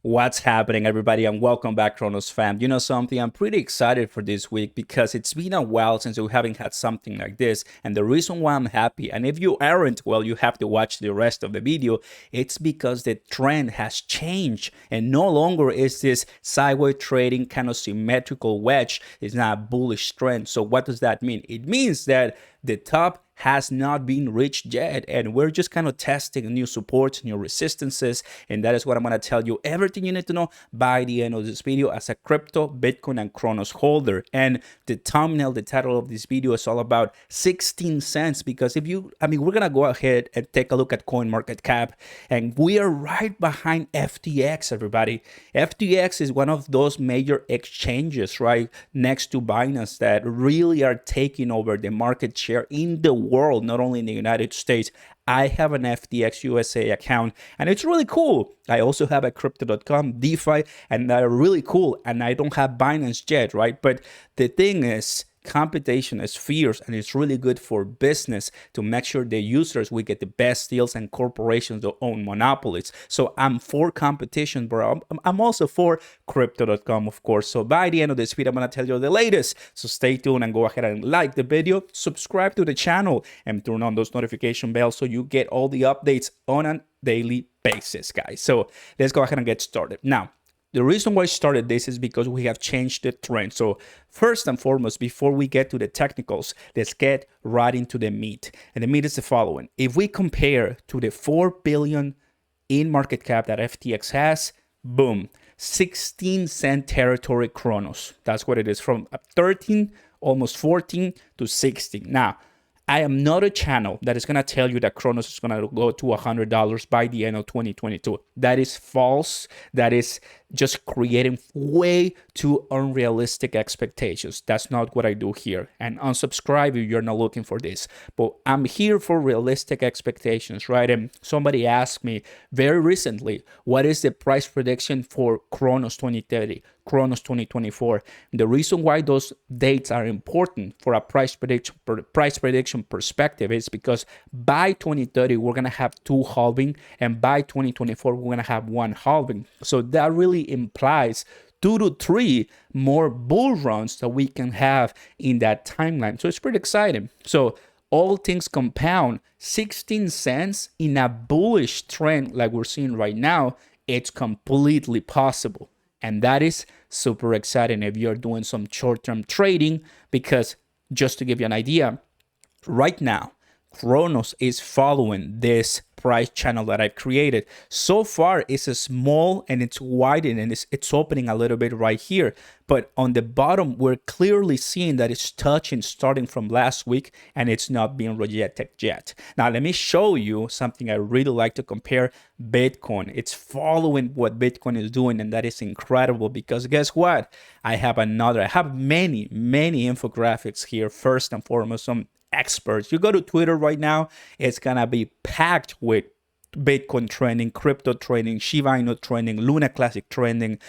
What's happening, everybody, and welcome back, Cronos fam. You know something? I'm pretty excited for this week because it's been a while since we haven't had something like this. And the reason why I'm happy, and if you aren't, well, you have to watch the rest of the video, it's because the trend has changed and no longer is this sideways trading kind of symmetrical wedge. It's not a bullish trend. So what does that mean? It means that the top has not been reached yet, and we're just kind of testing new supports, new resistances, and that is what I'm going to tell you everything you need to know by the end of this video as a crypto, Bitcoin, and Cronos holder. And the thumbnail, the title of this video is all about 16 cents because we're going to go ahead and take a look at CoinMarketCap, and we are right behind FTX, everybody. FTX is one of those major exchanges right next to Binance that really are taking over the market share in the world, not only in the United States. I have an FTX USA account and it's really cool. I also have a crypto.com DeFi and they're really cool, and I don't have Binance yet, right? But the thing is, competition is fierce and it's really good for business to make sure the users will get the best deals and corporations that own monopolies. So I'm for competition, but I'm also for crypto.com, of course. So by the end of this video, I'm going to tell you the latest. So stay tuned and go ahead and like the video, subscribe to the channel, and turn on those notification bells so you get all the updates on a daily basis, guys. So let's go ahead and get started. Now, the reason why I started this is because we have changed the trend. So first and foremost, before we get to the technicals, let's get right into the meat. And the meat is the following. If we compare to the 4 billion in market cap that FTX has, boom, 16-cent territory Cronos. That's what it is, from 13, almost 14 to 16. Now, I am not a channel that is going to tell you that Cronos is going to go to $100 by the end of 2022. That is false. That is just creating way too unrealistic expectations. That's not what I do here. And unsubscribe if you're not looking for this. But I'm here for realistic expectations, right? And somebody asked me very recently, what is the price prediction for Cronos 2030? Cronos 2024. The reason why those dates are important for a price prediction perspective is because by 2030 we're gonna have 2 halving, and by 2024 we're gonna have 1 halving. So that really implies 2 to 3 more bull runs that we can have in that timeline. So it's pretty exciting. So all things compound, 16 cents in a bullish trend like we're seeing right now, it's completely possible. And that is super exciting if you're doing some short-term trading, because just to give you an idea, right now, Cronos is following this price channel that I've created. So far, it's a small and it's widening and it's opening a little bit right here. But on the bottom, we're clearly seeing that it's touching starting from last week and it's not being rejected yet. Now, let me show you something I really like to compare. Bitcoin. It's following what Bitcoin is doing, and that is incredible because guess what? I have many infographics here. First and foremost, some experts. You go to Twitter right now, it's gonna be packed with Bitcoin trending, crypto trending, Shiba Inu trending, Luna Classic trending.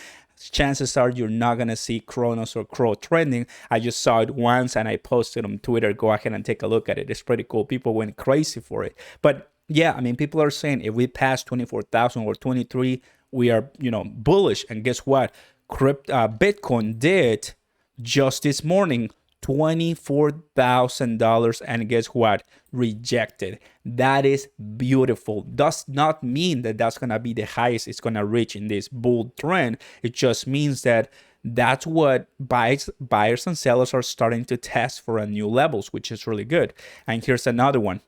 Chances are you're not gonna see Cronos or Crow trending. I just saw it once and I posted on Twitter. Go ahead and take a look at it. It's pretty cool. People went crazy for it. But yeah, I mean, people are saying if we pass 24,000 or 23, we are, bullish. And guess what? Bitcoin did just this morning $24,000, and guess what? Rejected. That is beautiful. Does not mean that that's gonna be the highest it's gonna reach in this bull trend. It just means that that's what buyers and sellers are starting to test for a new levels, which is really good. And here's another one.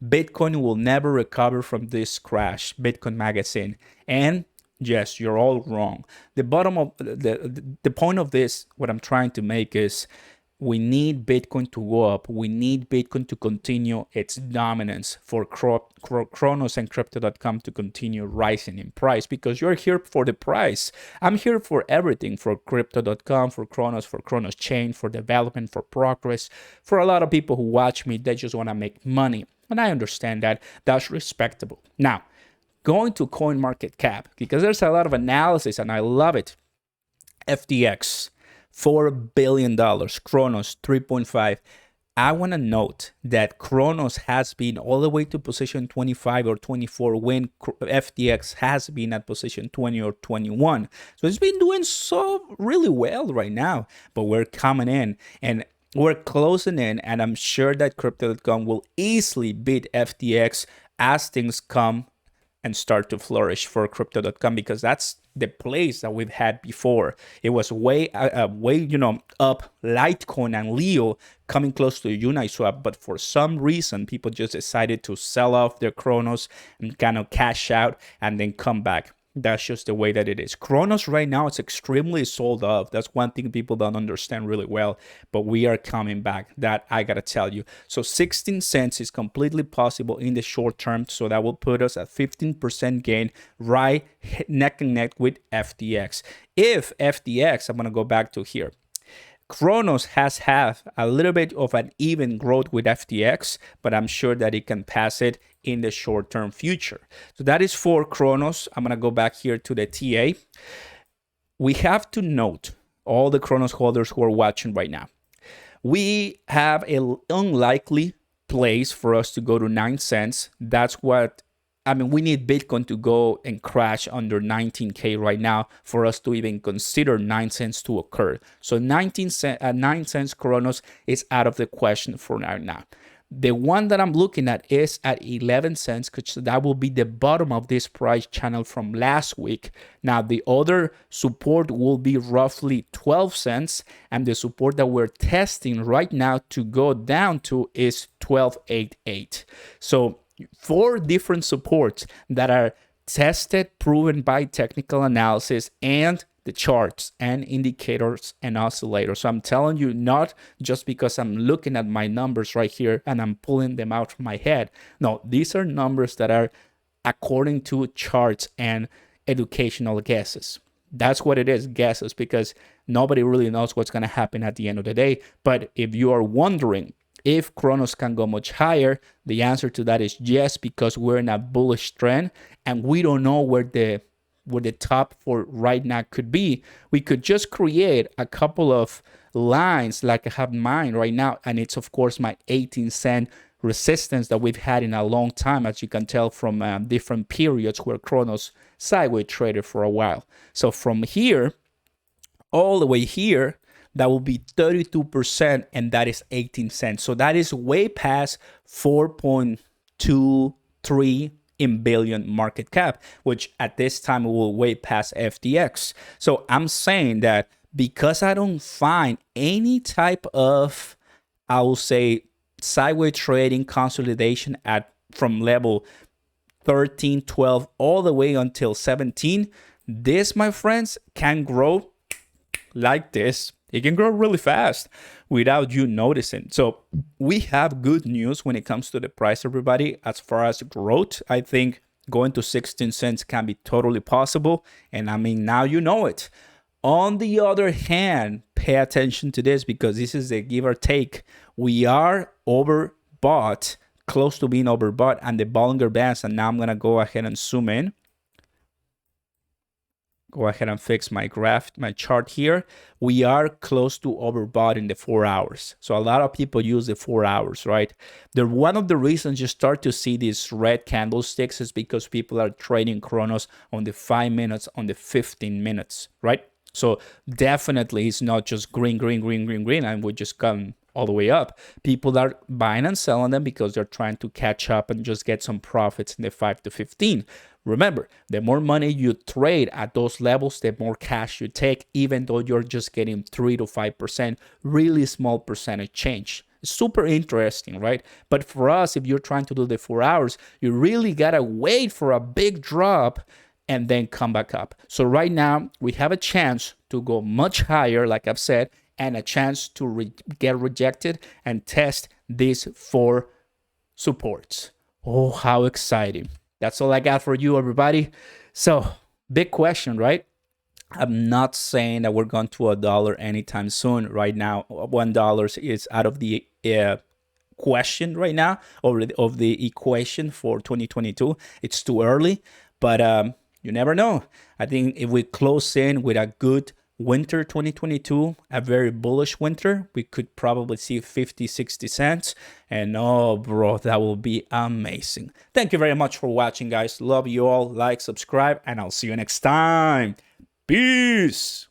Bitcoin will never recover from this crash. Bitcoin Magazine. And yes, you're all wrong. The bottom of the point of this, what I'm trying to make is, we need Bitcoin to go up. We need Bitcoin to continue its dominance for Cronos and crypto.com to continue rising in price, because you're here for the price. I'm here for everything, for crypto.com, for Cronos Chain, for development, for progress. For a lot of people who watch me, they just want to make money. And I understand that. That's respectable. Now, going to CoinMarketCap, because there's a lot of analysis and I love it. FTX. $4 billion, Cronos 3.5, I want to note that Cronos has been all the way to position 25 or 24 when FTX has been at position 20 or 21. So it's been doing so really well right now, but we're coming in and we're closing in, and I'm sure that crypto.com will easily beat FTX as things come and start to flourish for crypto.com, because that's the place that we've had before. It was way up. Litecoin and Leo coming close to Uniswap, but for some reason, people just decided to sell off their Cronos and kind of cash out and then come back. That's just the way that it is. Cronos right now is extremely sold off. That's one thing people don't understand really well, but we are coming back. That I gotta tell you. So 16 cents is completely possible in the short term. So that will put us at 15% gain, right neck and neck with FTX. If FTX, I'm gonna go back to here. Cronos has had a little bit of an even growth with FTX, but I'm sure that it can pass it in the short-term future. So that is for Cronos. I'm going to go back here to the TA. We have to note, all the Cronos holders who are watching right now, we have an unlikely place for us to go to 9 cents. That's what we need Bitcoin to go and crash under 19K right now for us to even consider 9 cents to occur. So 9 cents Cronos is out of the question for now. The one that I'm looking at is at 11 cents, because that will be the bottom of this price channel from last week. Now, the other support will be roughly 12 cents, and the support that we're testing right now to go down to is 12.88. So 4 different supports that are tested, proven by technical analysis and the charts and indicators and oscillators. So I'm telling you, not just because I'm looking at my numbers right here and I'm pulling them out from my head. No, these are numbers that are according to charts and educational guesses. That's what it is, guesses, because nobody really knows what's going to happen at the end of the day. But if you are wondering if Cronos can go much higher, the answer to that is yes, because we're in a bullish trend and we don't know where the top for right now could be. We could just create a couple of lines like I have mine right now, and it's of course my 18-cent resistance that we've had in a long time, as you can tell from different periods where Cronos sideways traded for a while. So from here all the way here, that will be 32%, and that is 18 cents. So that is way past 4.23 in billion market cap, which at this time will way past FTX. So I'm saying that because I don't find any type of, I will say, sideways trading consolidation from level 13, 12, all the way until 17, this, my friends, can grow like this. It can grow really fast without you noticing. So we have good news when it comes to the price, everybody. As far as growth, I think going to 16 cents can be totally possible. And now you know it. On the other hand, pay attention to this, because this is a give or take. We are overbought, close to being overbought, and the Bollinger Bands. And now I'm going to go ahead and zoom in. Go ahead and fix my graph, my chart here. We are close to overbought in the 4 hours. So a lot of people use the 4 hours, right? One of the reasons you start to see these red candlesticks is because people are trading Cronos on the 5 minutes, on the 15 minutes, right? So definitely it's not just green, and we just come all the way up. People are buying and selling them because they're trying to catch up and just get some profits in the 5 to 15. Remember, the more money you trade at those levels, the more cash you take, even though you're just getting 3 to 5%, really small percentage change. It's super interesting, right? But for us, if you're trying to do the 4 hours, you really gotta wait for a big drop and then come back up. So right now, we have a chance to go much higher, like I've said, and a chance to get rejected and test these 4 supports. Oh, how exciting. That's all I got for you, everybody. So, big question, right? I'm not saying that we're going to $1 anytime soon. Right now, $1 is out of the question right now, or of the equation for 2022. It's too early, but you never know. I think if we close in with a good winter 2022, a very bullish winter. We could probably see 50, 60 cents. And oh, bro, that will be amazing. Thank you very much for watching, guys. Love you all. Like, subscribe, and I'll see you next time. Peace.